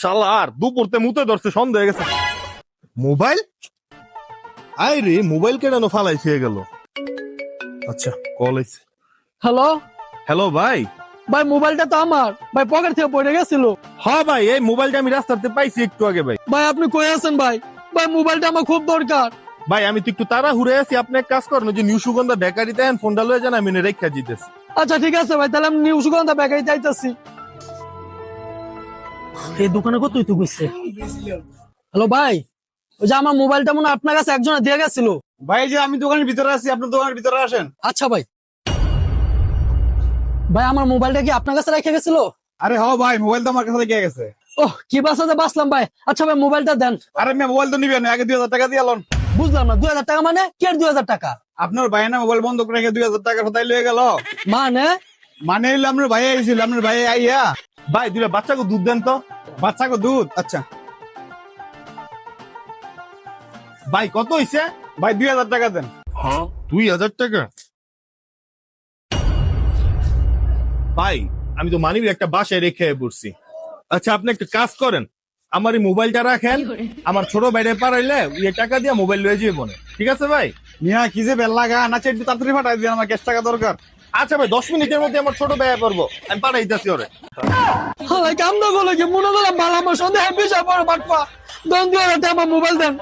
শালা আর দুপুরতে মুতে ধরছে, সন্দেহ হয়ে গেছে। মোবাইল আই রে, মোবাইল কেন ফালাইছে গেল। আচ্ছা, কল আইছে। হ্যালো হ্যালো ভাই। ভাই, মোবাইলটা তো আমার ভাই পকেট থেকে পড়ে গেছিল। হ্যাঁ ভাই, এই মোবাইলটা আমি রাস্তাতে পাইছি একটু আগে। ভাই ভাই আপনি কই আছেন ভাই? ভাই মোবাইলটা আমার খুব দরকার। ভাই আমি তো একটু তাড়া হুড়ে আছি, আপনি এক কাজ করেন, যে নিউ সুগন্ধা বেকারি দেন, ফোনটা লয়ে যান, আমি রেখা জিতেছি। আচ্ছা ঠিক আছে ভাই, তাহলে আমি নিউ সুগন্ধা বেকারি যাইতাছি। এই দোকানে কতই তো কইছে। হ্যালো ভাই, ওই যে আমার মোবাইলটা মনে হয় আপনার কাছে একজনে দিয়ে গেছিল। ভাই যে আমি দোকানের ভিতরে আছি, আপনার দোকানের ভিতরে আসেন। আচ্ছা ভাই। ভাই আমার মোবাইলটা কি আপনার কাছে রেখে গেছিল? আরে হ ভাই, মোবাইল তো আমার কাছে লেগে গেছে। ওহ, কি বাসাতে বাসলাম ভাই। আচ্ছা ভাই মোবাইলটা দেন। আরে মেয়ে, মোবাইল তো নিবেন, আগে 2000 টাকা দিয়ে আলোন। বুঝলাম না, 2000 টাকা মানে কি? আর 2000 টাকা আপনার ভাই না মোবাইল বন্ধ করে রেখে 2000 টাকা কোথায় লয়ে গেল? মানে? মানে হইলো আপনার ভাই আইছিল, আপনার ভাই আইয়া ভাই দুটা বাচ্চাকে দুধ দেন তো। বাচ্চাকে দুধ। আচ্ছা ভাই কত হইছে? ভাই 2000 টাকা দেন। 2000 টাকা? ভাই আমি তো মানিব একটা বাসায় রেখে পড়ছি। আচ্ছা আপনি একটা কাজ করেন, আমার এই মোবাইলটা রাখেন, আমার ছোট ভাইরে পারাইলে ওই টাকা দিয়ে মোবাইল লয়ে যাবে মনে। ঠিক আছে ভাই? মিয়া কি যে বেল লাগা না, একটু তাড়াতাড়ি পাঠাই দিন, আমার ক্যাশ টাকা দরকার। আচ্ছা ভাই 10 মিনিটের মধ্যে আমার ছোট ভাই পারবো, আমি পাঠাইতেছি ওরে। হালাই কামনা বলে কি মনে করলাম ভালো, আমার সন্দেহ বিষয় বড় বাটপা। দেন 2000 টাকা, আমার মোবাইল দেন।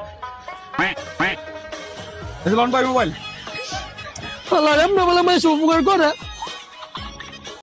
লন ভাই মোবাইল। হালাই এমনি বলে মাইসে উপকার করে।